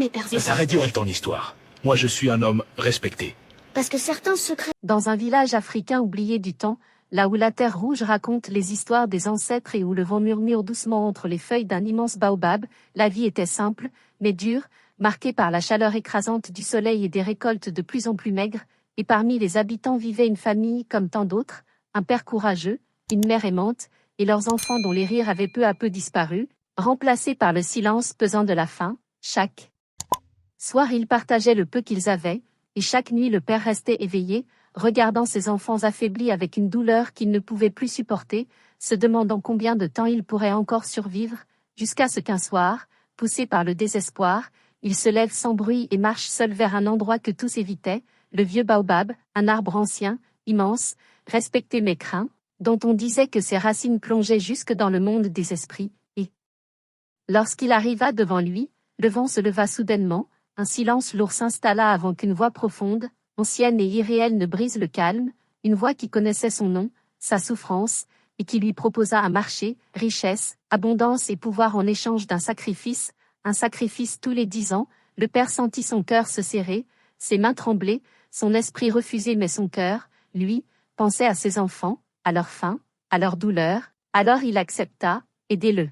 pervers. S'arrête direct ton histoire. Moi je suis un homme respecté. Parce que certains secrets... Dans un village africain oublié du temps, là où la terre rouge raconte les histoires des ancêtres et où le vent murmure doucement entre les feuilles d'un immense baobab, la vie était simple, mais dure, marquée par la chaleur écrasante du soleil et des récoltes de plus en plus maigres, et parmi les habitants vivait une famille comme tant d'autres, un père courageux, une mère aimante, et leurs enfants dont les rires avaient peu à peu disparu, remplacés par le silence pesant de la faim. Chaque soir ils partageaient le peu qu'ils avaient, et chaque nuit le père restait éveillé, regardant ses enfants affaiblis avec une douleur qu'il ne pouvait plus supporter, se demandant combien de temps il pourrait encore survivre, jusqu'à ce qu'un soir, poussé par le désespoir, il se lève sans bruit et marche seul vers un endroit que tous évitaient, le vieux baobab, un arbre ancien, immense, respecté mais craint, dont on disait que ses racines plongeaient jusque dans le monde des esprits, et lorsqu'il arriva devant lui, le vent se leva soudainement, un silence lourd s'installa avant qu'une voix profonde, ancienne et irréelle ne brise le calme, une voix qui connaissait son nom, sa souffrance, et qui lui proposa un marché, richesse, abondance et pouvoir en échange d'un sacrifice, un sacrifice tous les 10 ans. Le père sentit son cœur se serrer, ses mains trembler, son esprit refusé mais son cœur, lui, pensait à ses enfants, à leur faim, à leur douleur, alors il accepta, aidez-le.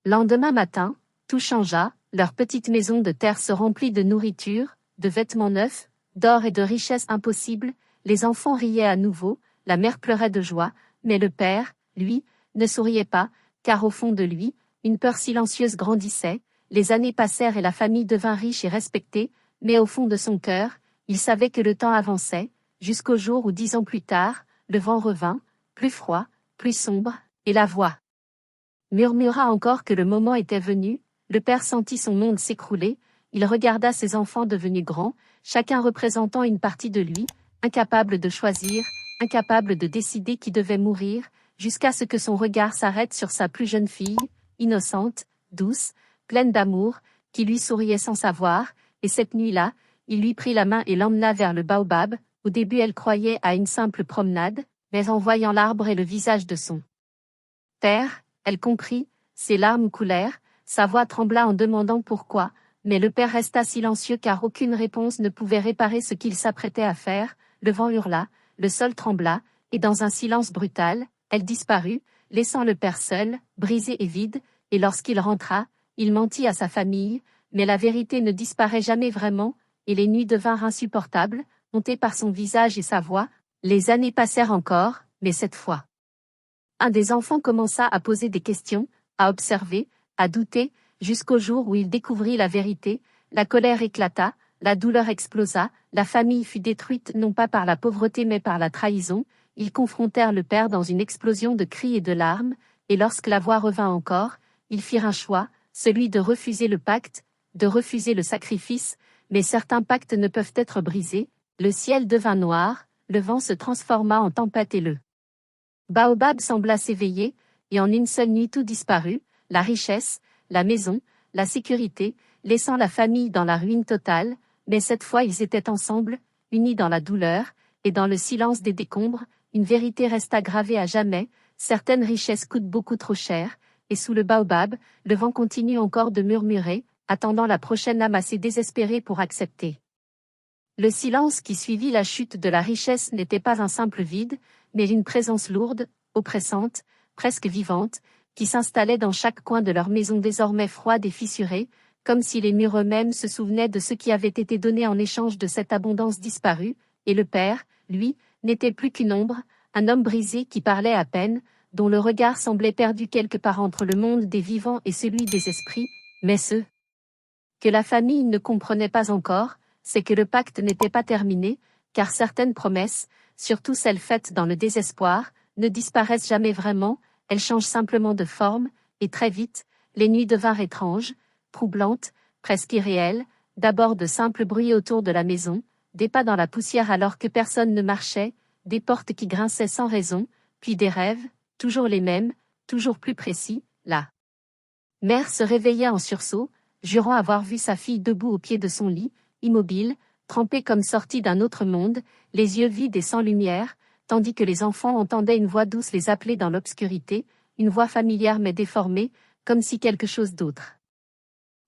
Lendemain matin, tout changea, leur petite maison de terre se remplit de nourriture, de vêtements neufs, d'or et de richesses impossibles, les enfants riaient à nouveau, la mère pleurait de joie, mais le père, lui, ne souriait pas, car au fond de lui, une peur silencieuse grandissait, les années passèrent et la famille devint riche et respectée, mais au fond de son cœur, il savait que le temps avançait, jusqu'au jour où 10 ans plus tard, le vent revint, plus froid, plus sombre, et la voix murmura encore que le moment était venu. Le père sentit son monde s'écrouler, il regarda ses enfants devenus grands, chacun représentant une partie de lui, incapable de choisir, incapable de décider qui devait mourir, jusqu'à ce que son regard s'arrête sur sa plus jeune fille, innocente, douce, pleine d'amour, qui lui souriait sans savoir, et cette nuit-là, il lui prit la main et l'emmena vers le baobab. Au début elle croyait à une simple promenade, mais en voyant l'arbre et le visage de son père, elle comprit, ses larmes coulèrent, sa voix trembla en demandant pourquoi, mais le père resta silencieux car aucune réponse ne pouvait réparer ce qu'il s'apprêtait à faire. Le vent hurla, le sol trembla, et dans un silence brutal, elle disparut, laissant le père seul, brisé et vide, et lorsqu'il rentra, il mentit à sa famille, mais la vérité ne disparaît jamais vraiment, et les nuits devinrent insupportables, hontées par son visage et sa voix. Les années passèrent encore, mais cette fois, un des enfants commença à poser des questions, à observer, à douter, jusqu'au jour où il découvrit la vérité. La colère éclata, la douleur explosa, la famille fut détruite non pas par la pauvreté mais par la trahison. Ils confrontèrent le père dans une explosion de cris et de larmes, et lorsque la voix revint encore, ils firent un choix, celui de refuser le pacte, de refuser le sacrifice, mais certains pactes ne peuvent être brisés. Le ciel devint noir, le vent se transforma en tempête et le baobab sembla s'éveiller, et en une seule nuit tout disparut, la richesse, la maison, la sécurité, laissant la famille dans la ruine totale, mais cette fois ils étaient ensemble, unis dans la douleur, et dans le silence des décombres, une vérité resta gravée à jamais, certaines richesses coûtent beaucoup trop cher, et sous le baobab, le vent continue encore de murmurer, attendant la prochaine âme assez désespérée pour accepter. Le silence qui suivit la chute de la richesse n'était pas un simple vide, mais une présence lourde, oppressante, presque vivante, qui s'installait dans chaque coin de leur maison désormais froide et fissurée, comme si les murs eux-mêmes se souvenaient de ce qui avait été donné en échange de cette abondance disparue, et le père, lui, n'était plus qu'une ombre, un homme brisé qui parlait à peine, dont le regard semblait perdu quelque part entre le monde des vivants et celui des esprits, mais ce que la famille ne comprenait pas encore, c'est que le pacte n'était pas terminé, car certaines promesses, surtout celles faites dans le désespoir, ne disparaissent jamais vraiment, elles changent simplement de forme, et très vite, les nuits devinrent étranges, troublantes, presque irréelles, d'abord de simples bruits autour de la maison, des pas dans la poussière alors que personne ne marchait, des portes qui grinçaient sans raison, puis des rêves, toujours les mêmes, toujours plus précis. La mère se réveillait en sursaut, jurant avoir vu sa fille debout au pied de son lit, immobile, trempée comme sortie d'un autre monde, les yeux vides et sans lumière, tandis que les enfants entendaient une voix douce les appeler dans l'obscurité, une voix familière mais déformée, comme si quelque chose d'autre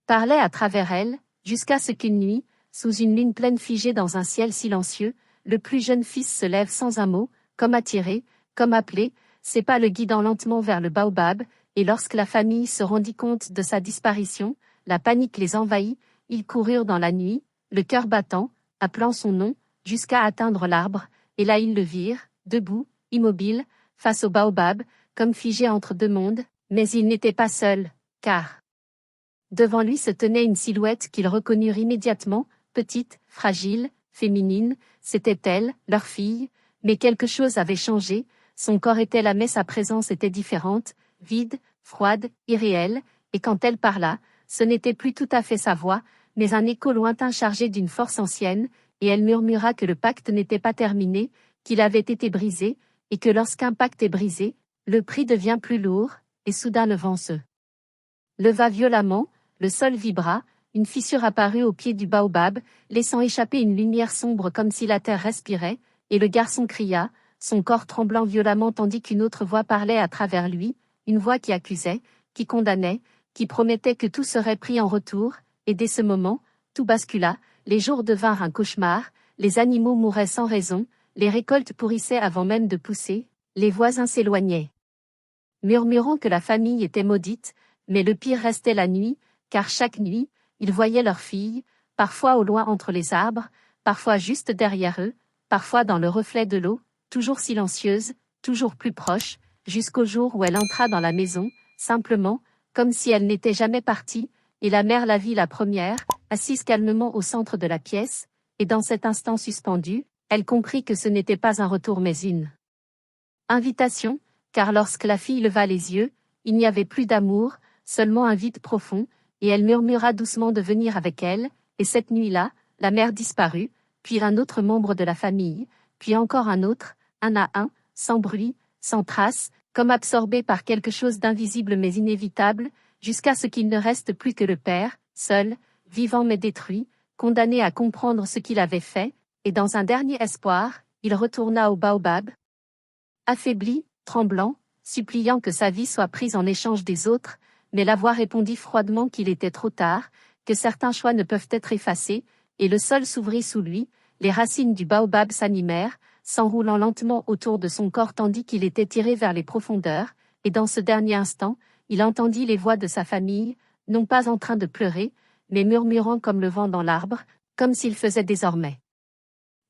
parlait à travers elle. jusqu'à ce qu'une nuit, sous une lune pleine figée dans un ciel silencieux, le plus jeune fils se lève sans un mot, comme attiré, comme appelé, ses pas le guidant lentement vers le baobab, et lorsque la famille se rendit compte de sa disparition, la panique les envahit, ils coururent dans la nuit, le cœur battant, appelant son nom, jusqu'à atteindre l'arbre, et là ils le virent, debout, immobile, face au baobab, comme figé entre deux mondes, mais il n'était pas seul, car devant lui se tenait une silhouette qu'ils reconnurent immédiatement, petite, fragile, féminine, c'était elle, leur fille, mais quelque chose avait changé, son corps était là mais sa présence était différente, vide, froide, irréelle, et quand elle parla, ce n'était plus tout à fait sa voix, mais un écho lointain chargé d'une force ancienne, et elle murmura que le pacte n'était pas terminé, qu'il avait été brisé, et que lorsqu'un pacte est brisé, le prix devient plus lourd, et soudain le vent se leva violemment, le sol vibra, une fissure apparut au pied du baobab, laissant échapper une lumière sombre comme si la terre respirait, et le garçon cria, son corps tremblant violemment tandis qu'une autre voix parlait à travers lui, une voix qui accusait, qui condamnait, qui promettait que tout serait pris en retour, et dès ce moment, tout bascula, les jours devinrent un cauchemar, les animaux mouraient sans raison, les récoltes pourrissaient avant même de pousser, les voisins s'éloignaient, murmurant que la famille était maudite, mais le pire restait la nuit, car chaque nuit, ils voyaient leur fille, parfois au loin entre les arbres, parfois juste derrière eux, parfois dans le reflet de l'eau, toujours silencieuse, toujours plus proche, jusqu'au jour où elle entra dans la maison, simplement, comme si elle n'était jamais partie, et la mère la vit la première, assise calmement au centre de la pièce, et dans cet instant suspendu, elle comprit que ce n'était pas un retour mais une invitation, car lorsque la fille leva les yeux, il n'y avait plus d'amour, seulement un vide profond, et elle murmura doucement de venir avec elle, et cette nuit-là, la mère disparut, puis un autre membre de la famille, puis encore un autre, un à un, sans bruit, sans trace, comme absorbé par quelque chose d'invisible mais inévitable, jusqu'à ce qu'il ne reste plus que le père, seul, vivant mais détruit, condamné à comprendre ce qu'il avait fait, et dans un dernier espoir, il retourna au baobab, affaibli, tremblant, suppliant que sa vie soit prise en échange des autres, mais la voix répondit froidement qu'il était trop tard, que certains choix ne peuvent être effacés, et le sol s'ouvrit sous lui, les racines du baobab s'animèrent, s'enroulant lentement autour de son corps tandis qu'il était tiré vers les profondeurs, et dans ce dernier instant, il entendit les voix de sa famille, non pas en train de pleurer, mais murmurant comme le vent dans l'arbre, comme s'il faisait désormais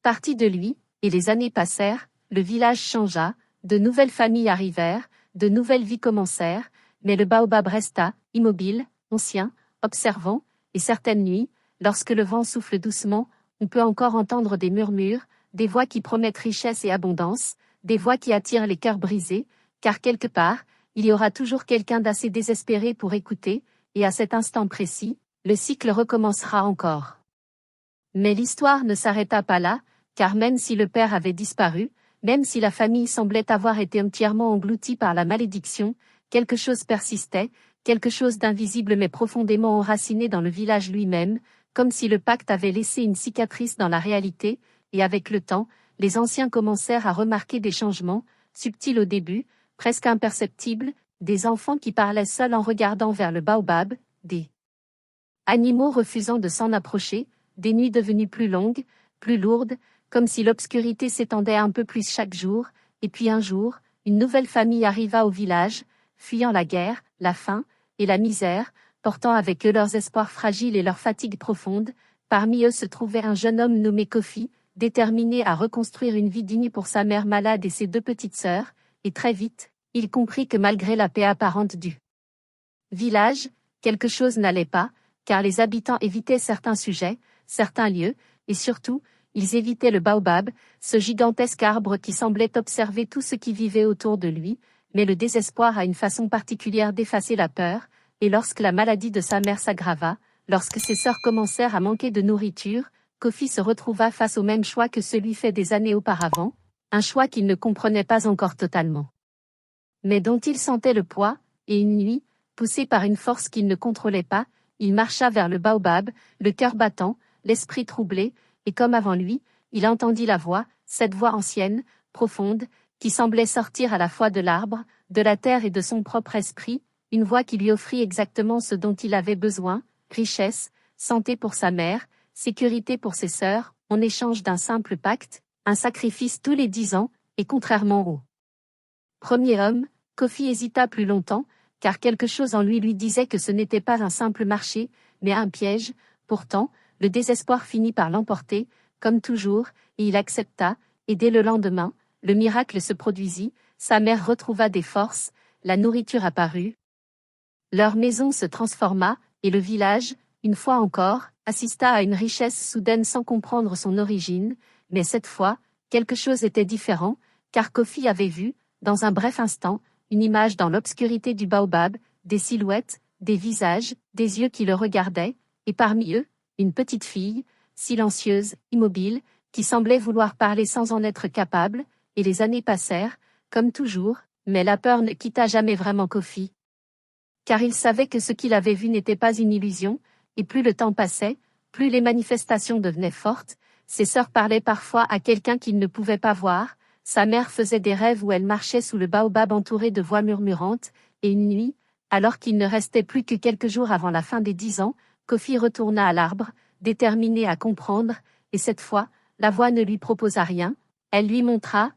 partie de lui, et les années passèrent, le village changea, de nouvelles familles arrivèrent, de nouvelles vies commencèrent, mais le baobab resta, immobile, ancien, observant, et certaines nuits, lorsque le vent souffle doucement, on peut encore entendre des murmures, des voix qui promettent richesse et abondance, des voix qui attirent les cœurs brisés, car quelque part, il y aura toujours quelqu'un d'assez désespéré pour écouter, et à cet instant précis, le cycle recommencera encore. Mais l'histoire ne s'arrêta pas là, car même si le père avait disparu, même si la famille semblait avoir été entièrement engloutie par la malédiction, quelque chose persistait, quelque chose d'invisible mais profondément enraciné dans le village lui-même, comme si le pacte avait laissé une cicatrice dans la réalité, et avec le temps, les anciens commencèrent à remarquer des changements, subtils au début, presque imperceptibles, des enfants qui parlaient seuls en regardant vers le baobab, des animaux refusant de s'en approcher, des nuits devenues plus longues, plus lourdes, comme si l'obscurité s'étendait un peu plus chaque jour, et puis un jour, une nouvelle famille arriva au village, fuyant la guerre, la faim, et la misère, portant avec eux leurs espoirs fragiles et leurs fatigues profondes. Parmi eux se trouvait un jeune homme nommé Kofi, déterminé à reconstruire une vie digne pour sa mère malade et ses deux petites sœurs, et très vite, il comprit que malgré la paix apparente du village, quelque chose n'allait pas, car les habitants évitaient certains sujets, certains lieux, et surtout, ils évitaient le baobab, ce gigantesque arbre qui semblait observer tout ce qui vivait autour de lui, mais le désespoir a une façon particulière d'effacer la peur, et lorsque la maladie de sa mère s'aggrava, lorsque ses sœurs commencèrent à manquer de nourriture, Kofi se retrouva face au même choix que celui fait des années auparavant, un choix qu'il ne comprenait pas encore totalement, mais dont il sentait le poids, et une nuit, poussé par une force qu'il ne contrôlait pas, il marcha vers le baobab, le cœur battant, l'esprit troublé, et comme avant lui, il entendit la voix, cette voix ancienne, profonde, qui semblait sortir à la fois de l'arbre, de la terre et de son propre esprit, une voix qui lui offrit exactement ce dont il avait besoin, richesse, santé pour sa mère, sécurité pour ses sœurs, en échange d'un simple pacte, un sacrifice tous les 10 ans, et contrairement au premier homme, Kofi hésita plus longtemps, car quelque chose en lui disait que ce n'était pas un simple marché, mais un piège. Pourtant, le désespoir finit par l'emporter, comme toujours, et il accepta, et dès le lendemain, le miracle se produisit, sa mère retrouva des forces, la nourriture apparut. Leur maison se transforma, et le village, une fois encore, assista à une richesse soudaine sans comprendre son origine, mais cette fois, quelque chose était différent, car Kofi avait vu, dans un bref instant, une image dans l'obscurité du baobab, des silhouettes, des visages, des yeux qui le regardaient, et parmi eux, une petite fille, silencieuse, immobile, qui semblait vouloir parler sans en être capable, et les années passèrent, comme toujours, mais la peur ne quitta jamais vraiment Kofi. Car il savait que ce qu'il avait vu n'était pas une illusion, et plus le temps passait, plus les manifestations devenaient fortes, ses sœurs parlaient parfois à quelqu'un qu'il ne pouvait pas voir, sa mère faisait des rêves où elle marchait sous le baobab entourée de voix murmurantes, et une nuit, alors qu'il ne restait plus que quelques jours avant la fin des 10 ans, Kofi retourna à l'arbre, déterminé à comprendre, et cette fois, la voix ne lui proposa rien, elle lui montra.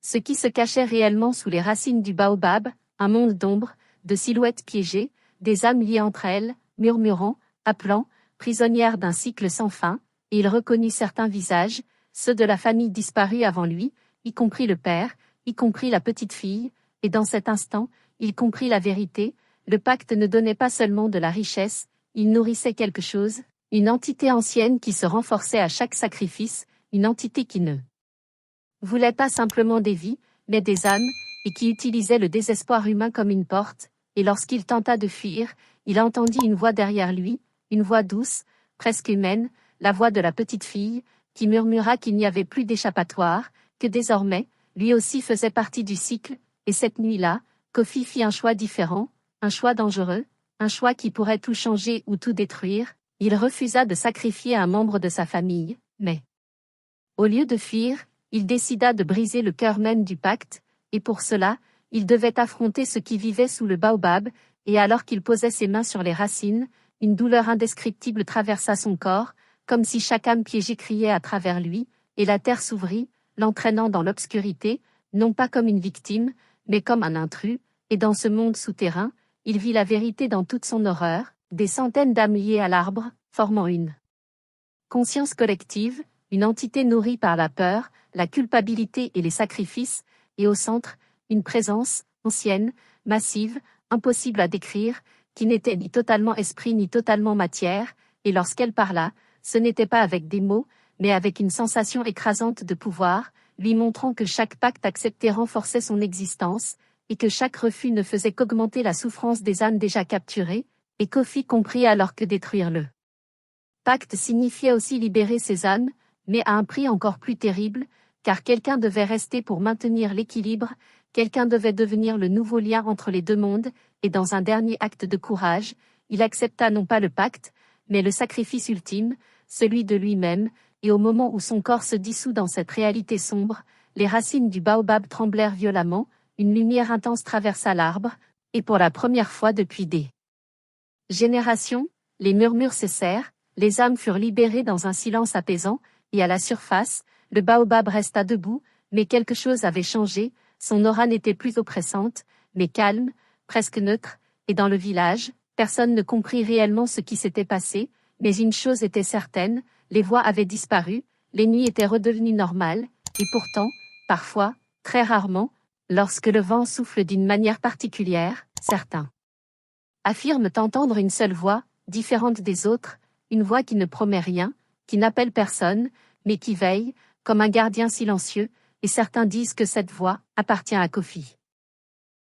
Ce qui se cachait réellement sous les racines du baobab, un monde d'ombre, de silhouettes piégées, des âmes liées entre elles, murmurant, appelant, prisonnières d'un cycle sans fin, et il reconnut certains visages, ceux de la famille disparue avant lui, y compris le père, y compris la petite fille, et dans cet instant, il comprit la vérité, le pacte ne donnait pas seulement de la richesse, il nourrissait quelque chose, une entité ancienne qui se renforçait à chaque sacrifice, une entité qui ne voulait pas simplement des vies, mais des âmes, et qui utilisait le désespoir humain comme une porte, et lorsqu'il tenta de fuir, il entendit une voix derrière lui, une voix douce, presque humaine, la voix de la petite fille, qui murmura qu'il n'y avait plus d'échappatoire, que désormais, lui aussi faisait partie du cycle, et cette nuit-là, Kofi fit un choix différent, un choix dangereux, un choix qui pourrait tout changer ou tout détruire, il refusa de sacrifier un membre de sa famille, mais au lieu de fuir, il décida de briser le cœur même du pacte, et pour cela, il devait affronter ceux qui vivaient sous le baobab, et alors qu'il posait ses mains sur les racines, une douleur indescriptible traversa son corps, comme si chaque âme piégée criait à travers lui, et la terre s'ouvrit, l'entraînant dans l'obscurité, non pas comme une victime, mais comme un intrus, et dans ce monde souterrain, il vit la vérité dans toute son horreur, des centaines d'âmes liées à l'arbre, formant une conscience collective, une entité nourrie par la peur, la culpabilité et les sacrifices, et au centre, une présence, ancienne, massive, impossible à décrire, qui n'était ni totalement esprit ni totalement matière, et lorsqu'elle parla, ce n'était pas avec des mots, mais avec une sensation écrasante de pouvoir, lui montrant que chaque pacte accepté renforçait son existence, et que chaque refus ne faisait qu'augmenter la souffrance des âmes déjà capturées, et Kofi comprit alors que détruire le pacte signifiait aussi libérer ses âmes, mais à un prix encore plus terrible, car quelqu'un devait rester pour maintenir l'équilibre, quelqu'un devait devenir le nouveau lien entre les deux mondes, et dans un dernier acte de courage, il accepta non pas le pacte, mais le sacrifice ultime, celui de lui-même, et au moment où son corps se dissout dans cette réalité sombre, les racines du baobab tremblèrent violemment, une lumière intense traversa l'arbre, et pour la première fois depuis des générations, les murmures cessèrent, les âmes furent libérées dans un silence apaisant, et à la surface, le baobab resta debout, mais quelque chose avait changé, son aura n'était plus oppressante, mais calme, presque neutre, et dans le village, personne ne comprit réellement ce qui s'était passé, mais une chose était certaine, les voix avaient disparu, les nuits étaient redevenues normales, et pourtant, parfois, très rarement, lorsque le vent souffle d'une manière particulière, certains affirment entendre une seule voix, différente des autres, une voix qui ne promet rien, qui n'appelle personne, mais qui veille, comme un gardien silencieux, et certains disent que cette voix appartient à Kofi.